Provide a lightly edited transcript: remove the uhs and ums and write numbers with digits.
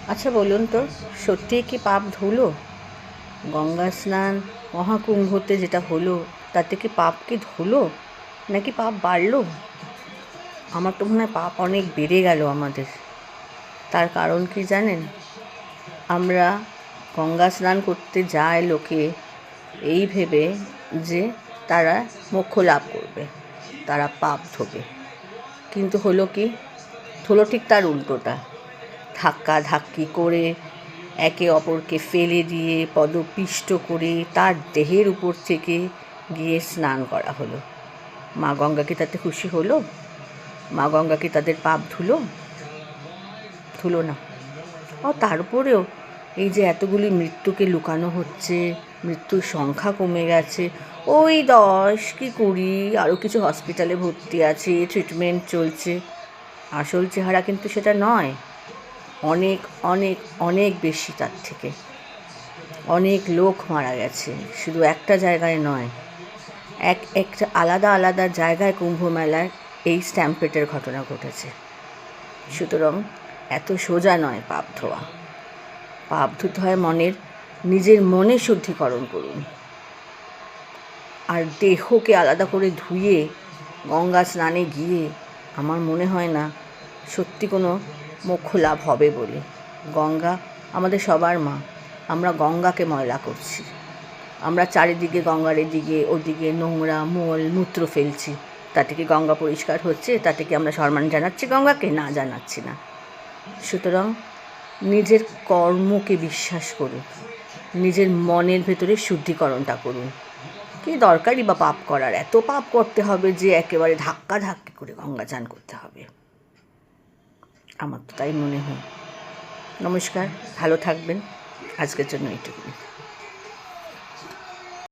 আচ্ছা বলুন তো, সত্যিই কি পাপ ধুলো? গঙ্গা স্নান মহাকুম্ভতে যেটা হলো, তাতে কি পাপ কি ধুলো, নাকি পাপ বাড়লো? আমার তো মনে হয় পাপ অনেক বেড়ে গেল আমাদের। তার কারণ কি জানেন? আমরা গঙ্গা স্নান করতে যায় লোকে এই ভেবে যে তারা মোক্ষ লাভ করবে, তারা পাপ ধোবে। কিন্তু হলো কি? হলো ঠিক তার উল্টোটা। ধাক্কাধাক্কি করে, একে অপরকে ফেলে দিয়ে, পদপিষ্ট করে তার দেহের উপর থেকে গিয়ে স্নান করা হলো। মা গঙ্গা কি তাতে খুশি হলো? মা গঙ্গা কি তাদের পাপ ধুলো? ধুলো না। তার উপরেও এই যে এতগুলি মৃত্যুকে লুকানো হচ্ছে, মৃত্যুর সংখ্যা কমে গেছে, ওই 10 কি 20 আরও কিছু হসপিটালে ভর্তি আছে, ট্রিটমেন্ট চলছে। আসল চেহারা কিন্তু সেটা নয়। অনেক অনেক অনেক বেশি তার থেকে। অনেক লোক মারা গেছে, শুধু একটা জায়গায় নয়, একটা আলাদা আলাদা জায়গায় কুম্ভ মেলায় এই স্ট্যাম্পেটের ঘটনা ঘটেছে। সুতরাং এত সোজা নয় পাপ ধোয়া। পাপ ধুতে হয় নিজের মনে শুদ্ধিকরণ করুন। আর দেহকে আলাদা করে ধুয়ে গঙ্গা স্নানে গিয়ে আমার মনে হয় না সত্যি কোনো মোক্ষ লাভ হবে বলে। গঙ্গা আমাদের সবার মা, আমরা গঙ্গাকে ময়লা করছি। আমরা চারিদিকে গঙ্গার এদিকে ওদিকে নোংরা মূত্র ফেলছি। তাতে কি গঙ্গা পরিষ্কার হচ্ছে? তাতে কি আমরা সম্মান জানাচ্ছি গঙ্গাকে? না, জানাচ্ছি না। সুতরাং নিজের কর্মকে বিশ্বাস করুন, নিজের মনের ভেতরে শুদ্ধিকরণটা করুন। কি দরকারই বা পাপ করার? এত পাপ করতে হবে যে একেবারে ধাক্কাধাক্কি করে গঙ্গা চান করতে হবে? আমার তো তাই মনে হয়। নমস্কার, ভালো থাকবেন। আজকের জন্য এইটুকুই।